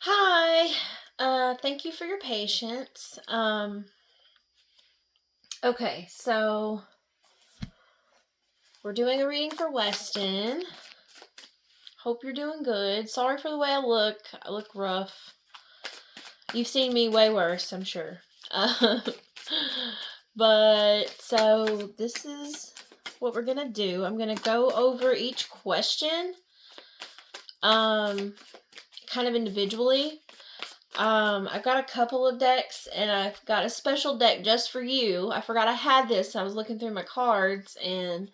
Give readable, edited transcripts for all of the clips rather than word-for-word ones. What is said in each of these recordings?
Hi. Thank you for your patience. Okay, so we're doing a reading for Weston. Hope you're doing good. Sorry for the way I look. I look rough. You've seen me way worse, I'm sure. But so this is what we're gonna do. I'm gonna go over each question, kind of individually. I've got a couple of decks, and I've got a special deck just for you. I forgot I had this. I was looking through my cards, and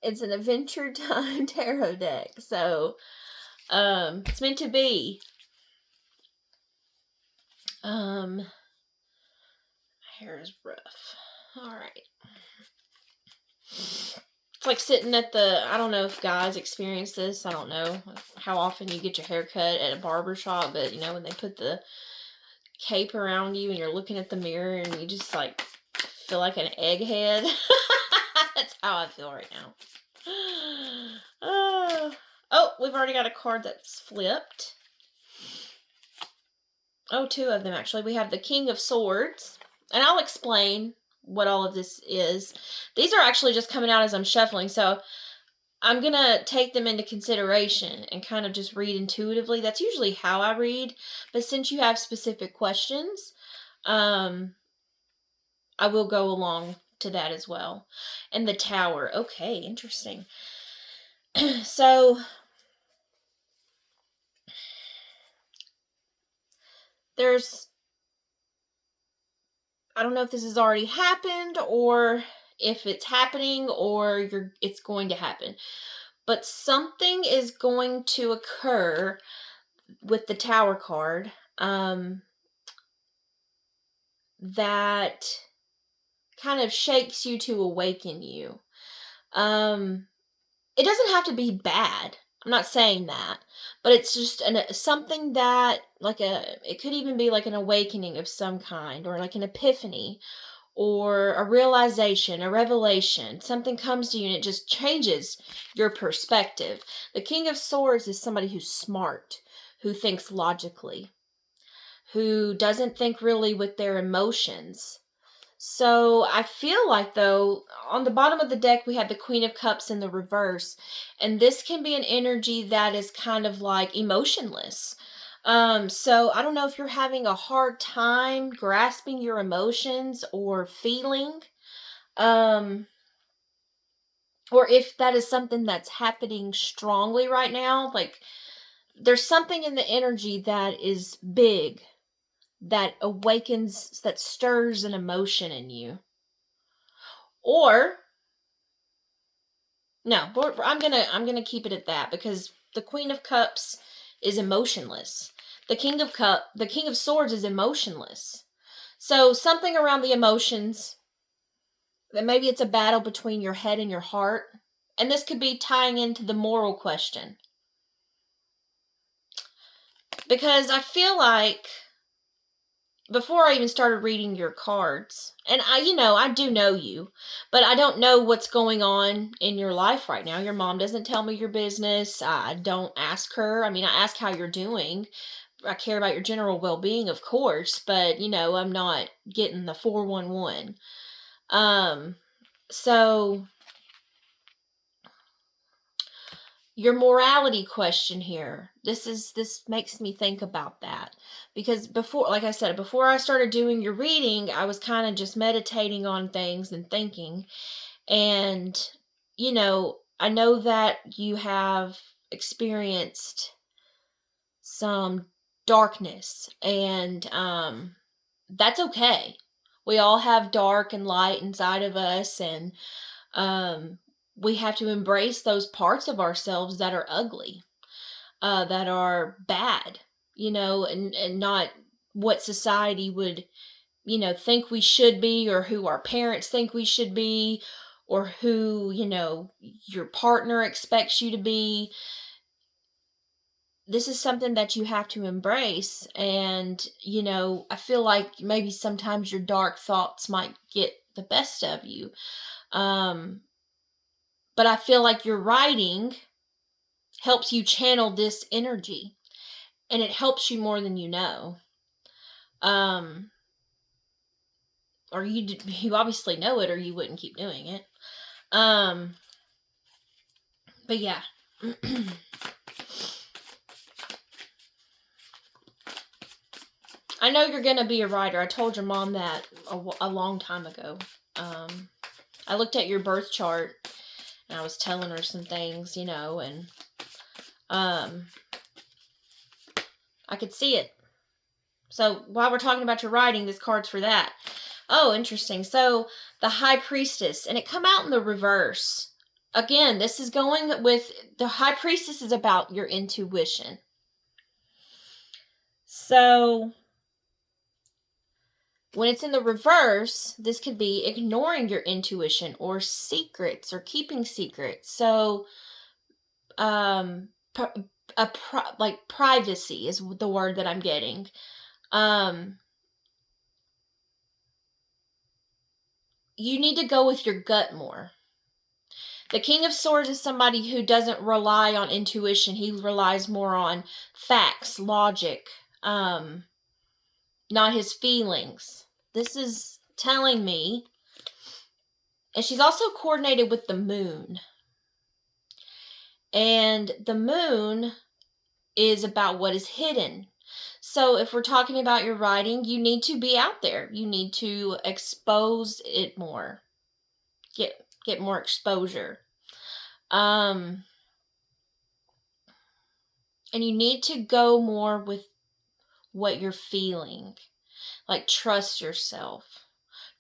it's an Adventure Time tarot deck. So, it's meant to be. My hair is rough. All right. It's like sitting at I don't know if guys experience this. I don't know how often you get your hair cut at a barber shop, but when they put the cape around you and you're looking at the mirror and you just like feel like an egghead. That's how I feel right now. Oh, we've already got a card that's flipped. Oh, two of them actually. We have the King of Swords, and I'll explain what all of this is. These are actually just coming out as I'm shuffling, so I'm going to take them into consideration and kind of just read intuitively. That's usually how I read, but since you have specific questions, I will go along to that as well. And the Tower. Okay, interesting. So, I don't know if this has already happened or if it's happening or it's going to happen. But something is going to occur with the Tower card that kind of shakes you to awaken you. It doesn't have to be bad. I'm not saying that, but it's just something that it could even be like an awakening of some kind, or like an epiphany, or a realization, a revelation. Something comes to you and it just changes your perspective. The King of Swords is somebody who's smart, who thinks logically, who doesn't think really with their emotions. So I feel like, though, on the bottom of the deck, we have the Queen of Cups in the reverse. And this can be an energy that is kind of like emotionless. So I don't know if you're having a hard time grasping your emotions or feeling. Or if that is something that's happening strongly right now. Like, there's something in the energy that is big, that awakens, that stirs an emotion in you. Or no, I'm gonna keep it at that, because the Queen of Cups is emotionless. The King of Swords is emotionless. So something around the emotions, that maybe it's a battle between your head and your heart, and this could be tying into the moral question. Because I feel like before I even started reading your cards, and I do know you, but I don't know what's going on in your life right now. Your mom doesn't tell me your business. I don't ask her. I mean, I ask how you're doing. I care about your general well-being, of course, but I'm not getting the 411. So your morality question here, this makes me think about that, because before, like I said, before I started doing your reading, I was kind of just meditating on things and thinking, and I know that you have experienced some darkness, and that's okay. We all have dark and light inside of us, and we have to embrace those parts of ourselves that are ugly, that are bad, and not what society would, think we should be, or who our parents think we should be, or who, your partner expects you to be. This is something that you have to embrace. And, I feel like maybe sometimes your dark thoughts might get the best of you. But I feel like your writing helps you channel this energy. and it helps you more than you know. Or you obviously know it, or you wouldn't keep doing it. But yeah. I know you're going to be a writer. I told your mom that a long time ago. I looked at your birth chart, and I was telling her some things, and I could see it. So while we're talking about your writing, this card's for that. Oh, interesting. So the High Priestess, and it come out in the reverse. Again, this is going with, the High Priestess is about your intuition. So when it's in the reverse, this could be ignoring your intuition or secrets or keeping secrets. So, like privacy is the word that I'm getting. You need to go with your gut more. The King of Swords is somebody who doesn't rely on intuition. He relies more on facts, logic, not his feelings. This is telling me, and she's also coordinated with the moon. And the moon is about what is hidden. So if we're talking about your writing, you need to be out there. You need to expose it more. Get more exposure. And you need to go more with what you're feeling. Like, trust yourself.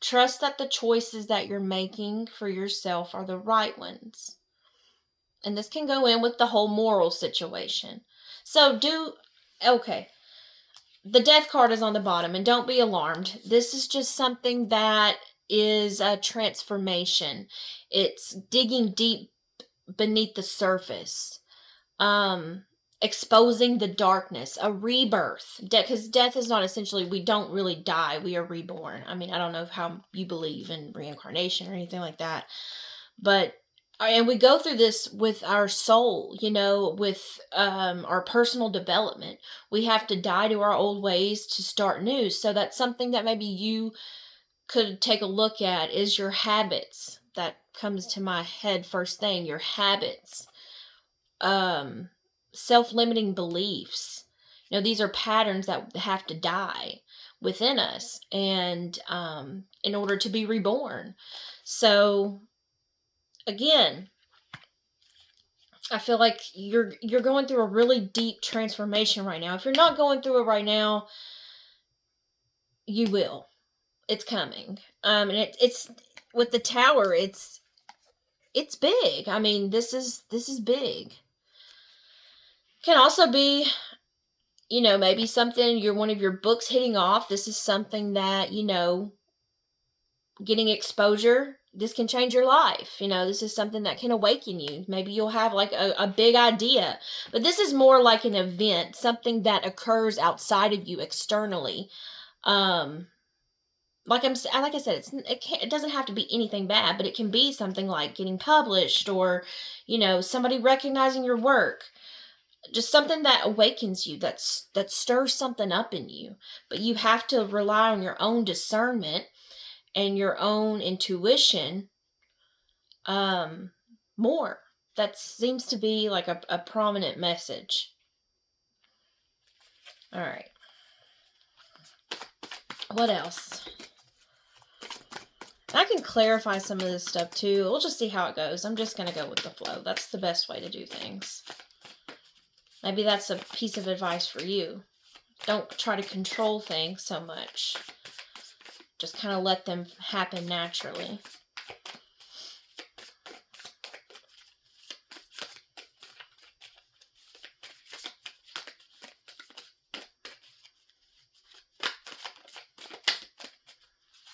Trust that the choices that you're making for yourself are the right ones. And this can go in with the whole moral situation. So okay. The Death card is on the bottom, and don't be alarmed. This is just something that is a transformation. It's digging deep beneath the surface. Exposing the darkness, a rebirth. Because death is not essentially, we don't really die, we are reborn. I mean, I don't know how you believe in reincarnation or anything like that, and we go through this with our soul, with our personal development. We have to die to our old ways to start new. So that's something that maybe you could take a look at, is your habits. That comes to my head first thing, your habits. Self-limiting beliefs. These are patterns that have to die within us, and in order to be reborn. So again, I feel like you're going through a really deep transformation right now. If you're not going through it right now, you will. It's coming. And it's with the Tower. It's big. I mean, this is big. Can also be, maybe something, one of your books hitting off. This is something that, getting exposure. This can change your life. This is something that can awaken you. Maybe you'll have like a big idea, but this is more like an event, something that occurs outside of you externally. Like I said, it doesn't have to be anything bad, but it can be something like getting published, or, somebody recognizing your work. Just something that awakens you, that stirs something up in you. But you have to rely on your own discernment and your own intuition more. That seems to be like a prominent message. All right. What else? I can clarify some of this stuff too. We'll just see how it goes. I'm just going to go with the flow. That's the best way to do things. Maybe that's a piece of advice for you. Don't try to control things so much. Just kind of let them happen naturally.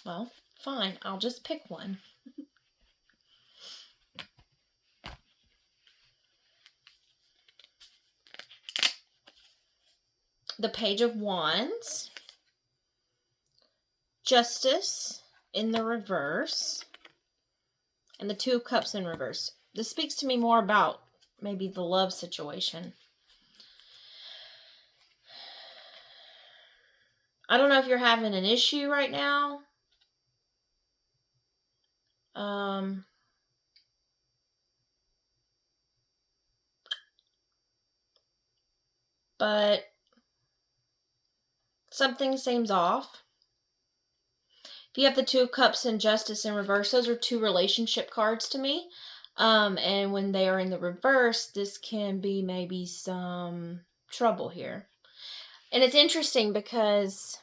Well, fine. I'll just pick one. The Page of Wands. Justice in the reverse. And the Two of Cups in reverse. This speaks to me more about maybe the love situation. I don't know if you're having an issue right now. But something seems off. If you have the Two of Cups and Justice in reverse, those are two relationship cards to me. And when they are in the reverse, this can be maybe some trouble here. And it's interesting because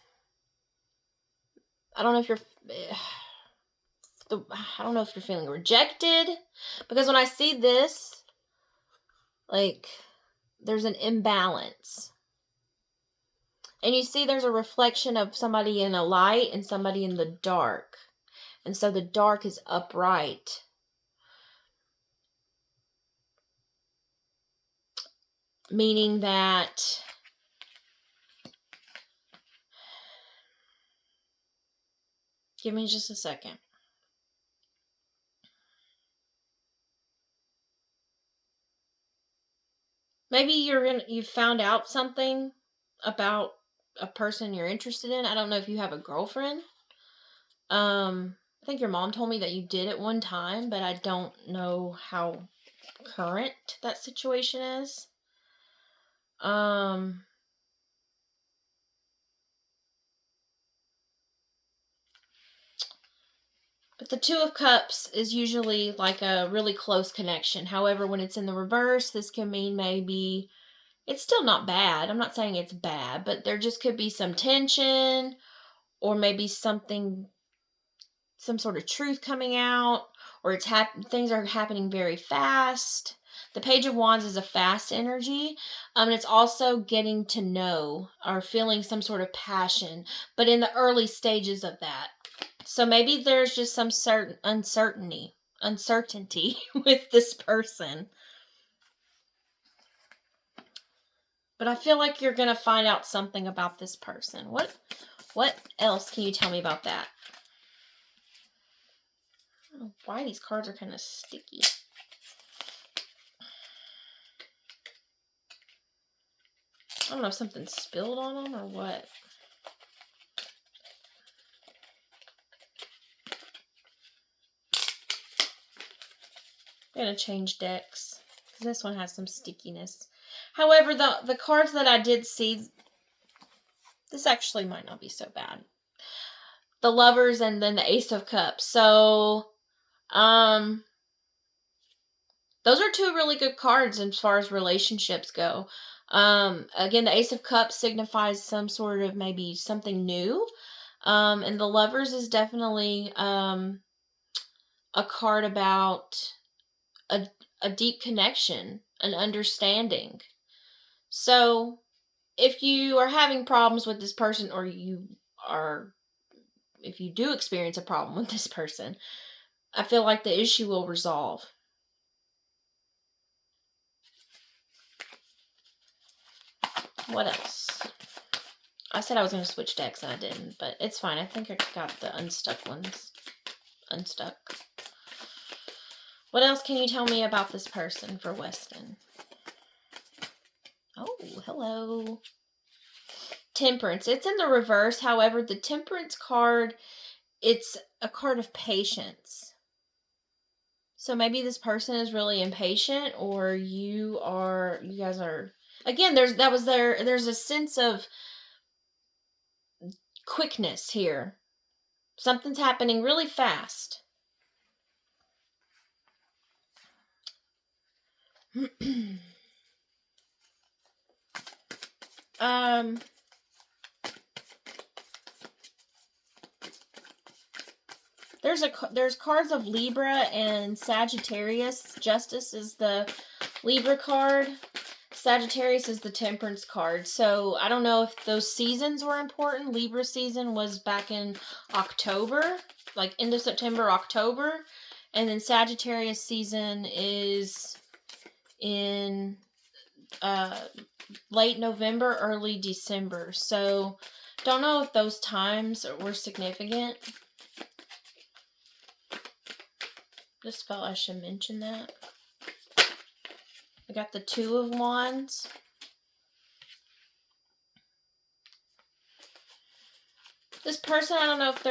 I don't know if you're feeling rejected, because when I see this, like, there's an imbalance. And you see there's a reflection of somebody in a light and somebody in the dark. And so the dark is upright. Meaning that give me just a second. Maybe you found out something about a person you're interested in. I don't know if you have a girlfriend. I think your mom told me that you did at one time, but I don't know how current that situation is. But the Two of Cups is usually like a really close connection. However, when it's in the reverse, this can mean maybe it's still not bad. I'm not saying it's bad, but there just could be some tension or maybe some sort of truth coming out, or things are happening very fast. The Page of Wands is a fast energy. And it's also getting to know or feeling some sort of passion, but in the early stages of that. So maybe there's just some certain uncertainty with this person. But I feel like you're going to find out something about this person. What else can you tell me about that? I don't know why these cards are kind of sticky. I don't know if something spilled on them or what. I'm going to change decks because this one has some stickiness. However, the cards that I did see, this actually might not be so bad. The Lovers and then the Ace of Cups. So, those are two really good cards as far as relationships go. Again, the Ace of Cups signifies some sort of maybe something new. And the Lovers is definitely a card about a deep connection, an understanding. So, if you are having problems with this person, or if you do experience a problem with this person, I feel like the issue will resolve. What else? I said I was going to switch decks and I didn't, but it's fine. I think I got the unstuck ones unstuck. What else can you tell me about this person for Weston? Oh, hello. Temperance. It's in the reverse. However, the Temperance card, it's a card of patience. So maybe this person is really impatient, or you guys are, again, there's a sense of quickness here. Something's happening really fast. There's cards of Libra and Sagittarius. Justice is the Libra card. Sagittarius is the Temperance card. So I don't know if those seasons were important. Libra season was back in October, like end of September, October. And then Sagittarius season is in late November, early December. So don't know if those times were significant. Just felt I should mention that. I got the Two of Wands. This person, I don't know if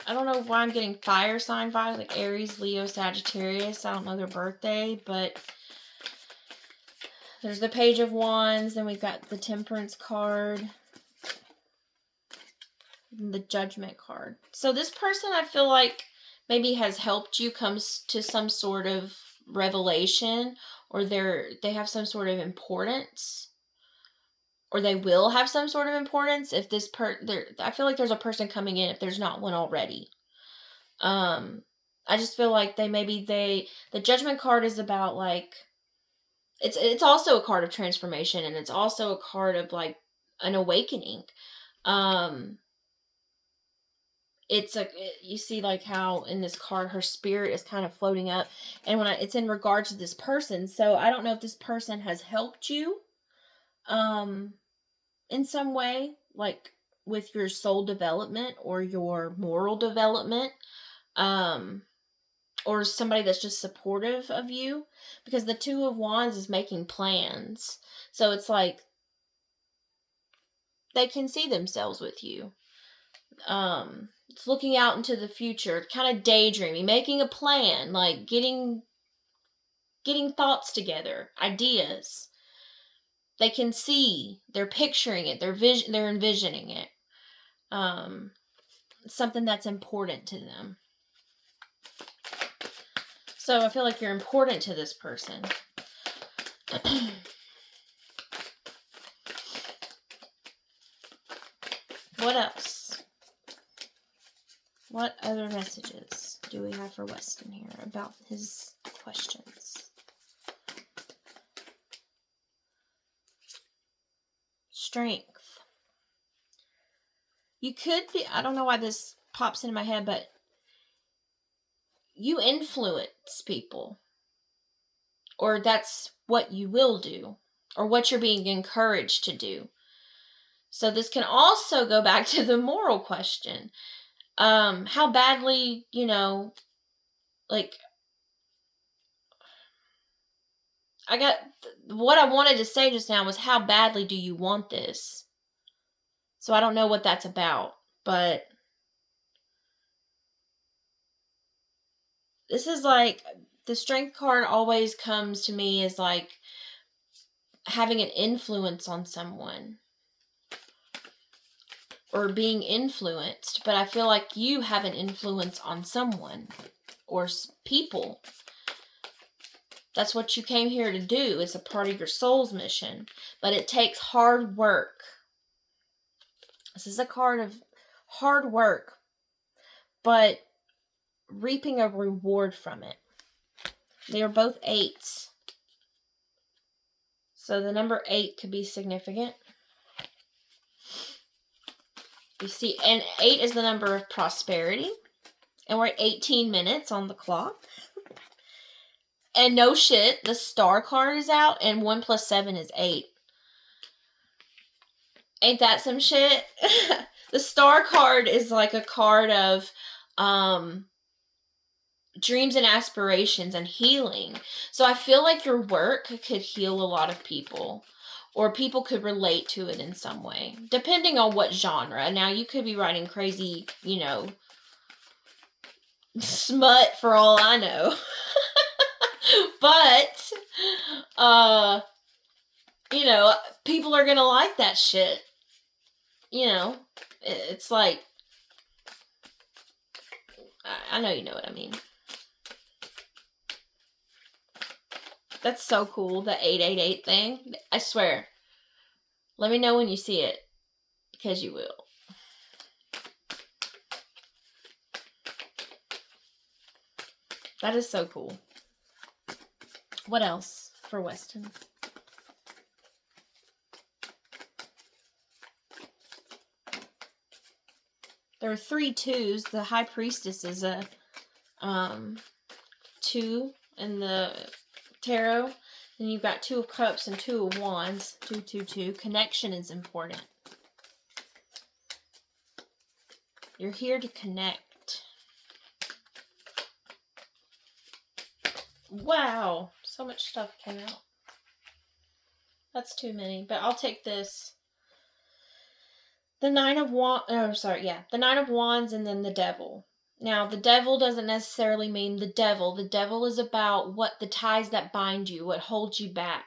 I don't know why I'm getting fire sign vibes, like Aries, Leo, Sagittarius. I don't know their birthday, but there's the Page of Wands, then we've got the Temperance card, and the Judgment card. So this person, I feel like, maybe has helped you come to some sort of revelation, or they have some sort of importance, or they will have some sort of importance if this I feel like there's a person coming in if there's not one already. I just feel like the Judgment card is about, like, it's also a card of transformation, and it's also a card of, like, an awakening. You see, like, how in this card her spirit is kind of floating up, and it's in regards to this person. So I don't know if this person has helped you in some way, like with your soul development or your moral development, or somebody that's just supportive of you, because the Two of Wands is making plans. So it's like they can see themselves with you. It's looking out into the future, kind of daydreaming, making a plan, like getting thoughts together, ideas. They can see, they're picturing it, they're envisioning it. Something that's important to them. So I feel like you're important to this person. What else? What other messages do we have for Weston here about his questions? Strength. You could be, I don't know why this pops into my head, but you influence people. Or that's what you will do. Or what you're being encouraged to do. So this can also go back to the moral question. How badly, like, what I wanted to say just now was, how badly do you want this? So I don't know what that's about, but this is like, the Strength card always comes to me as like having an influence on someone or being influenced, but I feel like you have an influence on someone or people. That's what you came here to do. It's a part of your soul's mission, but it takes hard work. This is a card of hard work, but reaping a reward from it. They are both 8s. So the number 8 could be significant. You see, and 8 is the number of prosperity. And we're at 18 minutes on the clock. And no shit, the Star card is out, and 1 + 7 is 8. Ain't that some shit? The Star card is like a card of dreams and aspirations and healing. So I feel like your work could heal a lot of people, or people could relate to it in some way, depending on what genre. Now, you could be writing crazy, smut for all I know. But, people are gonna like that shit. It's like, I know you know what I mean. That's so cool, the 888 thing. I swear. Let me know when you see it, because you will. That is so cool. What else for Weston? There are 3 2s. The High Priestess is a 2 in the tarot. Then you've got 2 of Cups and 2 of Wands. 2, 2, 2. Connection is important. You're here to connect. Wow. So much stuff came out. That's too many. But I'll take this. The Nine of Wands, the Nine of Wands and then the Devil. Now, the devil doesn't necessarily mean the devil. The devil is about what the ties that bind you, what holds you back.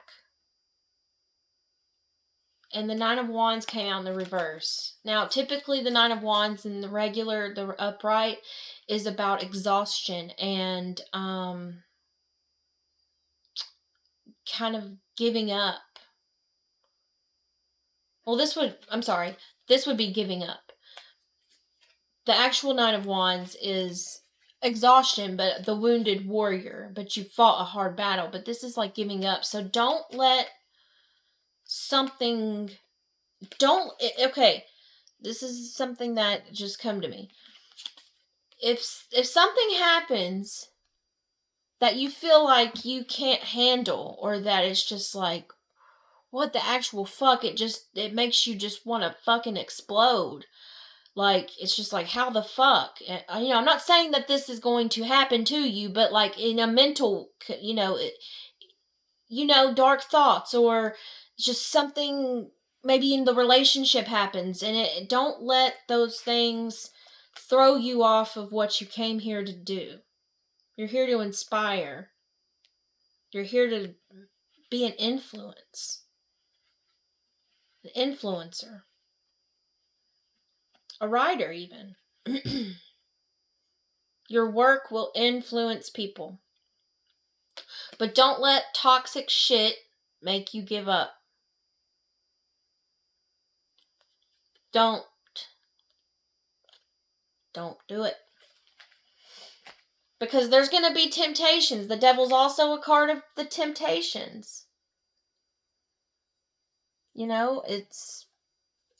And the Nine of Wands came out in the reverse. Now, typically the Nine of Wands in the upright, is about exhaustion and kind of giving up. Well, this would be giving up. The actual Nine of Wands is exhaustion, but the wounded warrior, but you fought a hard battle. But this is like giving up. So don't let something, okay, this is something that just come to me. If something happens that you feel like you can't handle, or that it's just like, what the actual fuck, it makes you just want to fucking explode. Like, it's just like, how the fuck? I'm not saying that this is going to happen to you, but like in a mental, dark thoughts, or just something maybe in the relationship happens, and don't let those things throw you off of what you came here to do. You're here to inspire. You're here to be an influence. An influencer. A writer, even. Your work will influence people. But don't let toxic shit make you give up. Don't do it. Because there's going to be temptations. The devil's also a card of the temptations.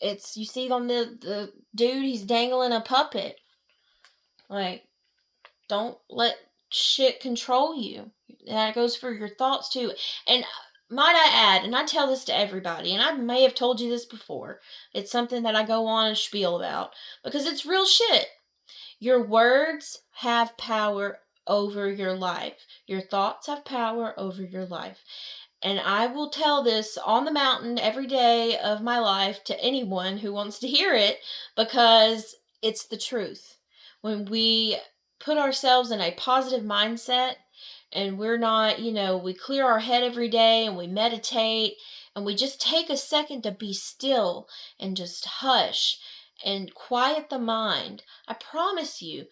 It's you see on the dude, he's dangling a puppet. Like, don't let shit control you. That goes for your thoughts too. And might I add, and I tell this to everybody, and I may have told you this before, it's something that I go on and spiel about, because it's real shit. Your words have power over your life. Your thoughts have power over your life. And I will tell this on the mountain every day of my life to anyone who wants to hear it, because it's the truth. When we put ourselves in a positive mindset, and we're not, we clear our head every day and we meditate and we just take a second to be still and just hush and quiet the mind, I promise you,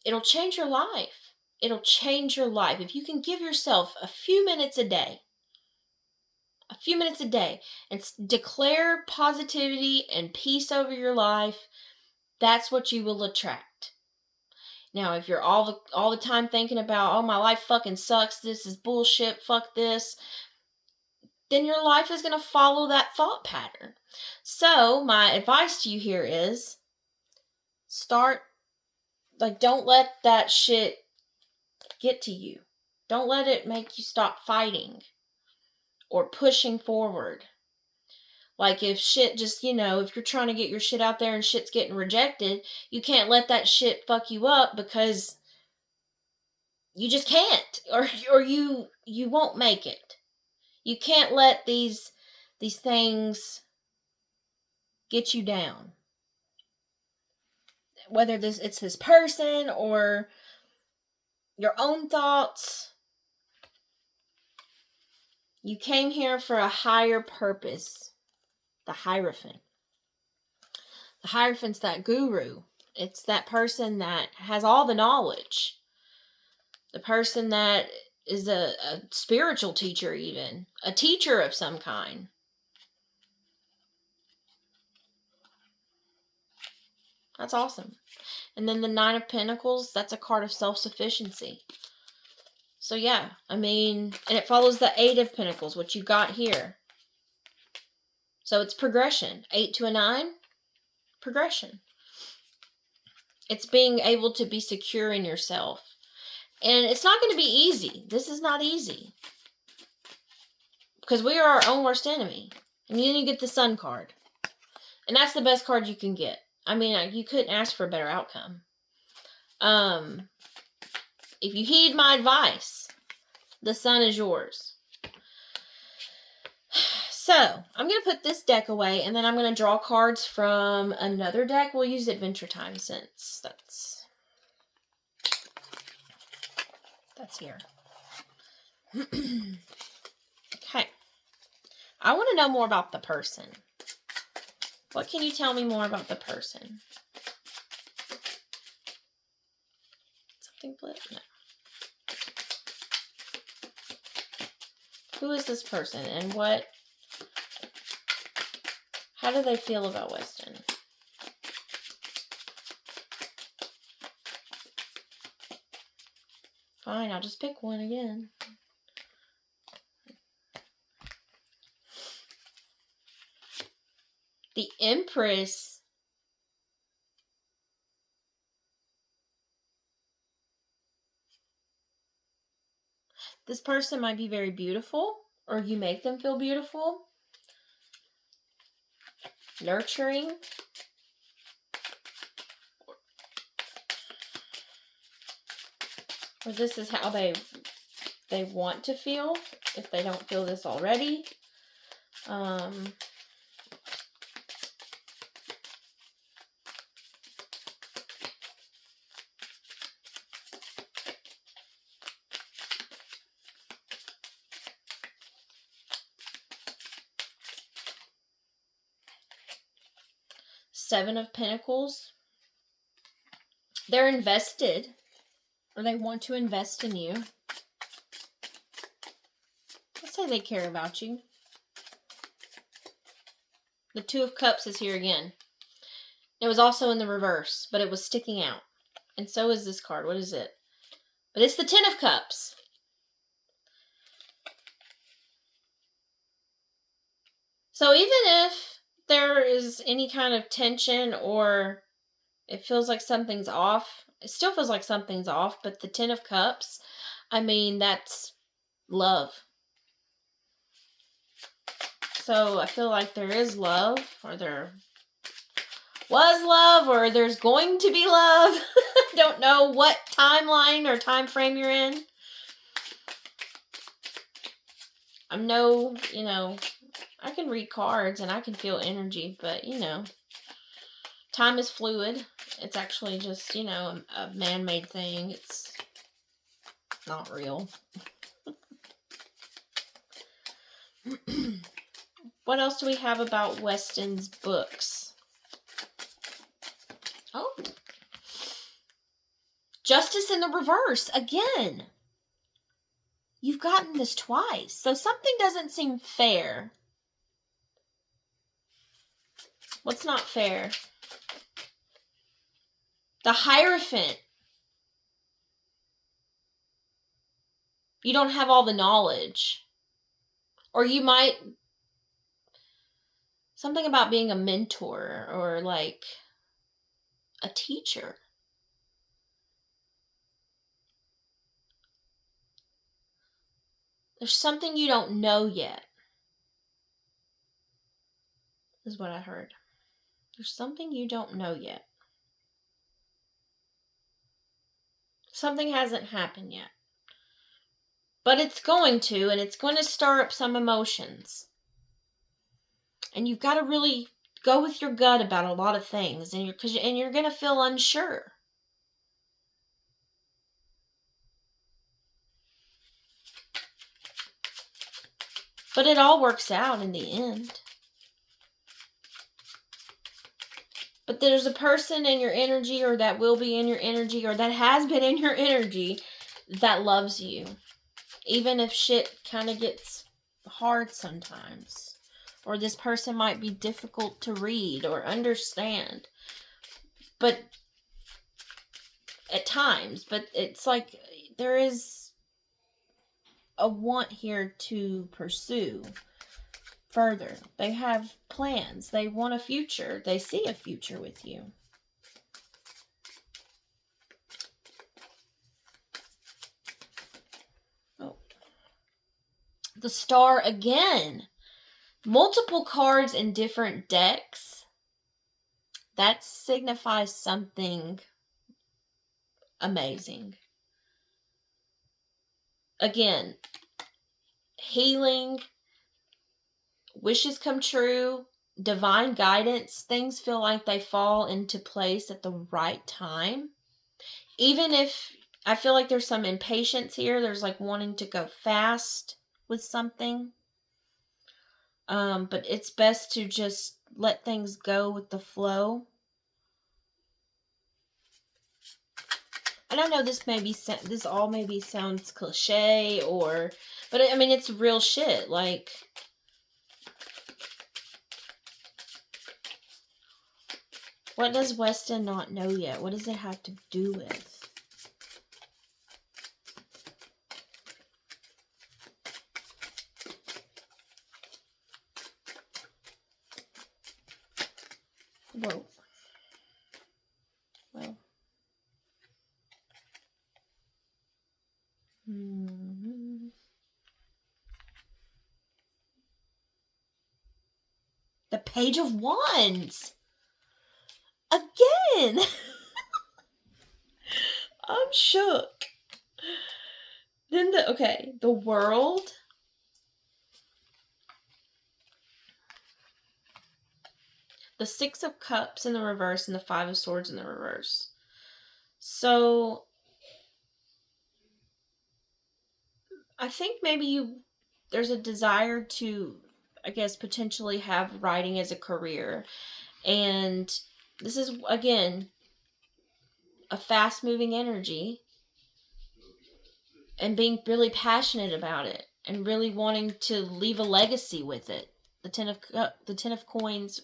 it'll change your life. It'll change your life. If you can give yourself a few minutes a day and declare positivity and peace over your life, that's what you will attract. Now, if you're all the time thinking about, oh, my life fucking sucks, this is bullshit, fuck this, then your life is going to follow that thought pattern. So, my advice to you here is, don't let that shit get to you. Don't let it make you stop fighting or pushing forward. Like, if shit just, if you're trying to get your shit out there and shit's getting rejected, you can't let that shit fuck you up, because you just can't, or you won't make it. You can't let these things get you down. Whether it's this person or your own thoughts. You came here for a higher purpose. The Hierophant. The Hierophant's that guru. It's that person that has all the knowledge. The person that is a spiritual teacher, even. A teacher of some kind. That's awesome. And then the Nine of Pentacles, that's a card of self-sufficiency. So yeah, and it follows the Eight of Pentacles, what you got here. So it's progression. 8 to a 9, progression. It's being able to be secure in yourself. And it's not going to be easy. This is not easy. Because we are our own worst enemy. And then you get the Sun card. And that's the best card you can get. You couldn't ask for a better outcome. If you heed my advice, the Sun is yours. So, I'm going to put this deck away, and then I'm going to draw cards from another deck. We'll use Adventure Time since that's here. Okay. I want to know more about the person. What can you tell me more about the person? Something flip? No. Who is this person, and how do they feel about Weston? Fine, I'll just pick one again. The Empress. This person might be very beautiful, or you make them feel beautiful. Nurturing. Or this is how they want to feel, if they don't feel this already. 7 of Pentacles. They're invested, or they want to invest in you. Let's say they care about you. The 2 of Cups is here again. It was also in the reverse, but it was sticking out. And so is this card. What is it? But it's the 10 of Cups. So even if there is any kind of tension or it feels like something's off, it still feels like something's off, but the 10 of Cups, I mean, that's love. So I feel like there is love, or there was love, or there's going to be love. Don't know what timeline or time frame you're in. I'm I can read cards and I can feel energy, but, time is fluid. It's actually just, a man-made thing. It's not real. What else do we have about Weston's books? Oh. Justice in the reverse. Again. You've gotten this twice. So something doesn't seem fair. What's not fair? The Hierophant. You don't have all the knowledge. Or you might... Something about being a mentor or like a teacher. There's something you don't know yet. Is what I heard. There's something you don't know yet. Something hasn't happened yet. But it's going to, and it's going to stir up some emotions. And you've got to really go with your gut about a lot of things, and you're going to feel unsure. But it all works out in the end. But there's a person in your energy, or that will be in your energy, or that has been in your energy, that loves you. Even if shit kind of gets hard sometimes. Or this person might be difficult to read or understand. But at times. But it's like there is a want here to pursue further. They have plans. They want a future. They see a future with you. Oh. The Star again. Multiple cards in different decks. That signifies something amazing. Again, healing, wishes come true, divine guidance. Things feel like they fall into place at the right time. Even if I feel like there's some impatience here, there's like wanting to go fast with something. But it's best to just let things go with the flow. I don't know, this all maybe sounds cliche but I mean, it's real shit. Like, what does Weston not know yet? What does it have to do with? Whoa. Well. The Page of Wands. Again. I'm shook. Then the World. The Six of Cups in the reverse and the Five of Swords in the reverse. So I think maybe there's a desire to, I guess, potentially have writing as a career. And this is, again, a fast-moving energy. And being really passionate about it. And really wanting to leave a legacy with it. The Ten of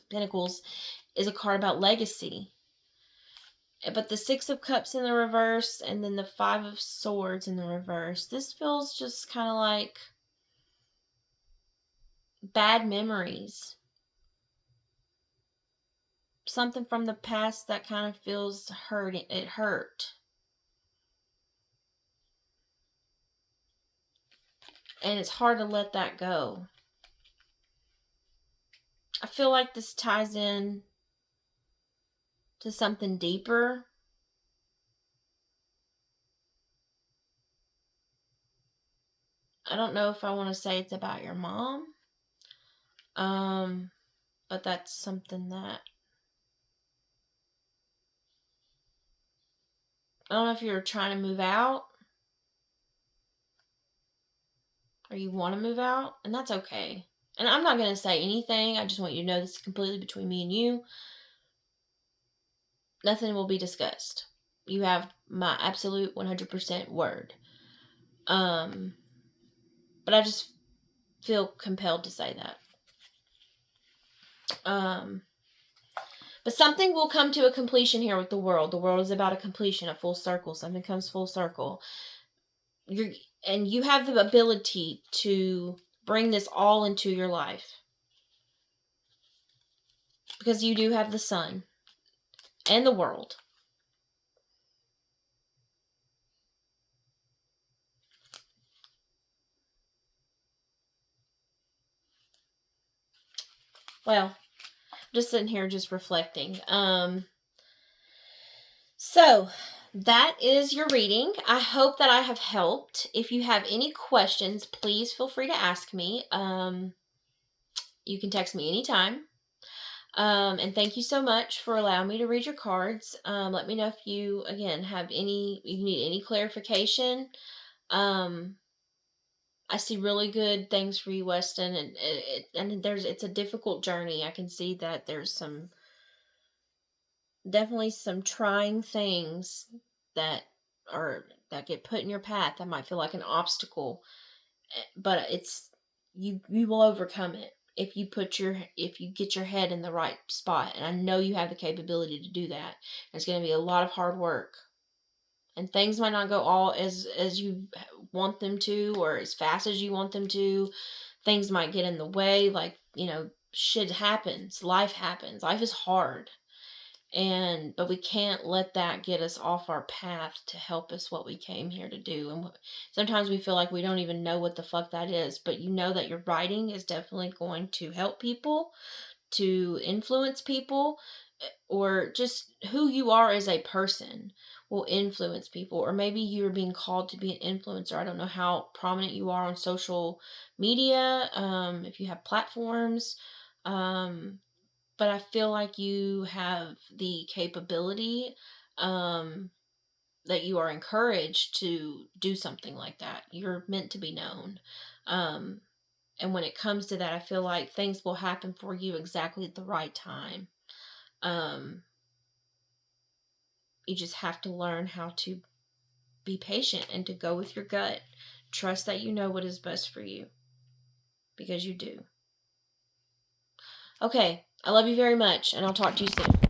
Pentacles is a card about legacy. But the Six of Cups in the reverse and then the Five of Swords in the reverse. This feels just kind of like bad memories. Something from the past that kind of feels hurt. It hurt. And it's hard to let that go. I feel like this ties in to something deeper. I don't know if I want to say it's about your mom. But that's something that I don't know if you're trying to move out or you want to move out, and that's okay. And I'm not going to say anything. I just want you to know this is completely between me and you. Nothing will be discussed. You have my absolute 100% word. But I just feel compelled to say that. But something will come to a completion here with the World. The World is about a completion, a full circle. Something comes full circle. And you have the ability to bring this all into your life. Because you do have the Sun and the World. Well, just sitting here just reflecting. So that is your reading. I hope that I have helped. If you have any questions, please feel free to ask me. You can text me anytime. And thank you so much for allowing me to read your cards. Let me know if you, again, you need any clarification. I see really good things for you, Weston, and it's a difficult journey. I can see that there's definitely some trying things that get put in your path that might feel like an obstacle, but you will overcome it if you get your head in the right spot. And I know you have the capability to do that. It's going to be a lot of hard work. And things might not go all as you want them to or as fast as you want them to. Things might get in the way. Like, shit happens. Life happens. Life is hard. But we can't let that get us off our path to help us what we came here to do. And sometimes we feel like we don't even know what the fuck that is. But you know that your writing is definitely going to help people, to influence people, or just who you are as a person. will influence people, or maybe you're being called to be an influencer. I don't know how prominent you are on social media, if you have platforms, but I feel like you have the capability, that you are encouraged to do something like that. You're meant to be known. Um, and when it comes to that, I feel like things will happen for you exactly at the right time. Um, you just have to learn how to be patient and to go with your gut. Trust that you know what is best for you, because you do. Okay, I love you very much, and I'll talk to you soon.